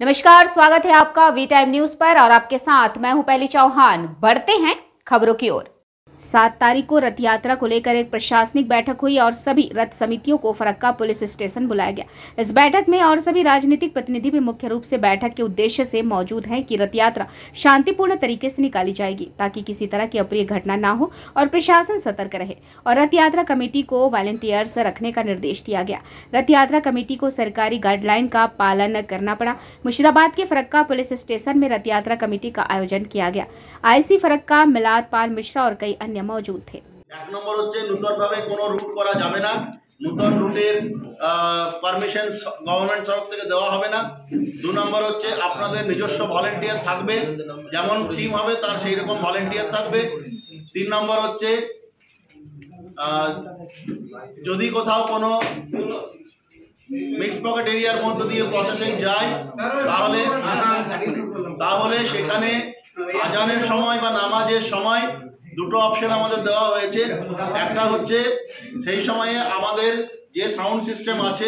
नमस्कार, स्वागत है आपका वी टाइम न्यूज पर और आपके साथ मैं हूं पहली चौहान। बढ़ते हैं खबरों की ओर। 7 तारीख को रथ यात्रा को लेकर एक प्रशासनिक बैठक हुई और सभी रथ समितियों को फरक्का पुलिस स्टेशन बुलाया गया। इस बैठक में और सभी राजनीतिक प्रतिनिधि भी मुख्य रूप से बैठक के उद्देश्य से मौजूद हैं कि रथ यात्रा शांतिपूर्ण तरीके से निकाली जाएगी ताकि किसी तरह की अप्रिय घटना ना हो और प्रशासन सतर्क रहे। और रथ यात्रा कमेटी को वॉलंटियर्स रखने का निर्देश दिया गया। रथ यात्रा कमेटी को सरकारी गाइडलाइन का पालन करना पड़ा। मुर्शिदाबाद के फरक्का पुलिस स्टेशन में रथ यात्रा कमेटी का आयोजन किया गया। आईसी फरक्का मिलाद पाल मिश्रा और कई अन्य मौजूद थे। एक नम्बर হচ্ছে নতুনভাবে কোনো রুট করা যাবে না। নতুন রুটের পারমিশন গভর্নমেন্ট তরফ থেকে দেওয়া হবে না। 2 নম্বর হচ্ছে আপনাদের নিজস্ব ভলান্টিয়ার থাকবে, যেমন টিম হবে তার সেই রকম ভলান্টিয়ার থাকবে। 3 নম্বর হচ্ছে যদি কোথাও কোনো মিক্স পকেট এরিয়ার মধ্যে দিয়ে প্রসেসিং যায় তাহলে সেখানে আজানের সময় বা নামাজের সময় দুটো অপশন আমাদের দেওয়া হয়েছে। একটা হচ্ছে সেই সময়ে আমাদের যে সাউন্ড সিস্টেম আছে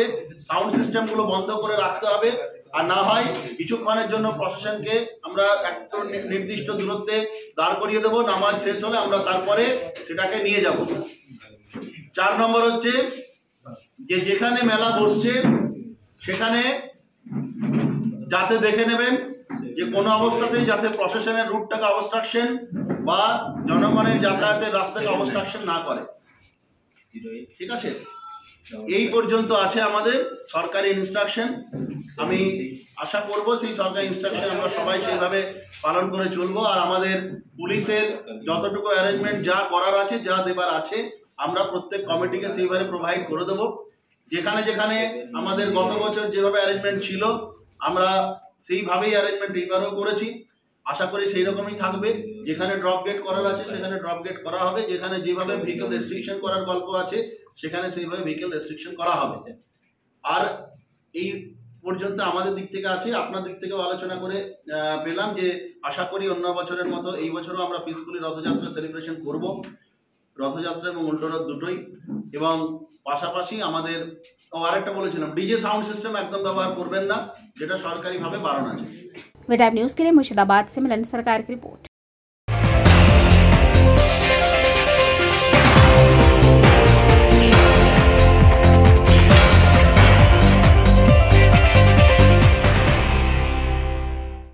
সাউন্ড সিস্টেমগুলো বন্ধ করে রাখতে হবে, আর না হয় কিছুক্ষণের জন্য প্রশাসনকে আমরা একটা নির্দিষ্ট দূরত্বে দাঁড় করিয়ে দেবো। নামাজ শেষ হলে আমরা তারপরে সেটাকে নিয়ে যাব। 4 নম্বর হচ্ছে যে যেখানে মেলা বসছে সেখানে যাতে দেখে নেবেন যে কোনো অবস্থাতেই যাতে প্রশাসনের রুটটাকে অবস্ট্রাকশন বা জনগণের যাতায়াতের রাস্তাকে অবস্ট্রাকশন না করে। ঠিক আছে, এই পর্যন্ত আছে আমাদের সরকারি ইনস্ট্রাকশন। আমি আশা করব সেই সরকারি ইনস্ট্রাকশন আমরা সবাই সেইভাবে পালন করে চলবো। আর আমাদের পুলিশের যতটুকু অ্যারেঞ্জমেন্ট যা করার আছে যা দেবার আছে আমরা প্রত্যেক কমিটিকে সেইভাবে প্রোভাইড করে দেবো। যেখানে যেখানে আমাদের গত বছর যেভাবে অ্যারেঞ্জমেন্ট ছিল আমরা সেইভাবেই অ্যারেঞ্জমেন্ট এইবারও করেছি। আশা করি সেই রকমই থাকবে। যেখানে ড্রপ গেট করার আছে সেখানে ড্রপ গেট করা হবে, যেখানে যেভাবে ভেহিকল রেস্ট্রিকশন করার গল্প আছে সেখানে সেইভাবে ভেহিকল রেস্ট্রিকশন করা হবে। আর এই পর্যন্ত আমাদের দিক থেকে আছে, আপনার দিক থেকেও আলোচনা করে পেলাম যে আশা করি অন্য বছরের মতো এই বছরও আমরা পিসফুলি রথযাত্রা সেলিব্রেশন করব, রথযাত্রা এবং উল্টো রথ দুটোই। এবং পাশাপাশি আমাদের আরেকটা বলেছিলাম ডিজে সাউন্ড সিস্টেম একদম ব্যবহার করবেন না, যেটা সরকারিভাবে বারণ আছে। वी टाइम न्यूज के लिए मुर्शिदाबाद से मिलन सरकार की रिपोर्ट।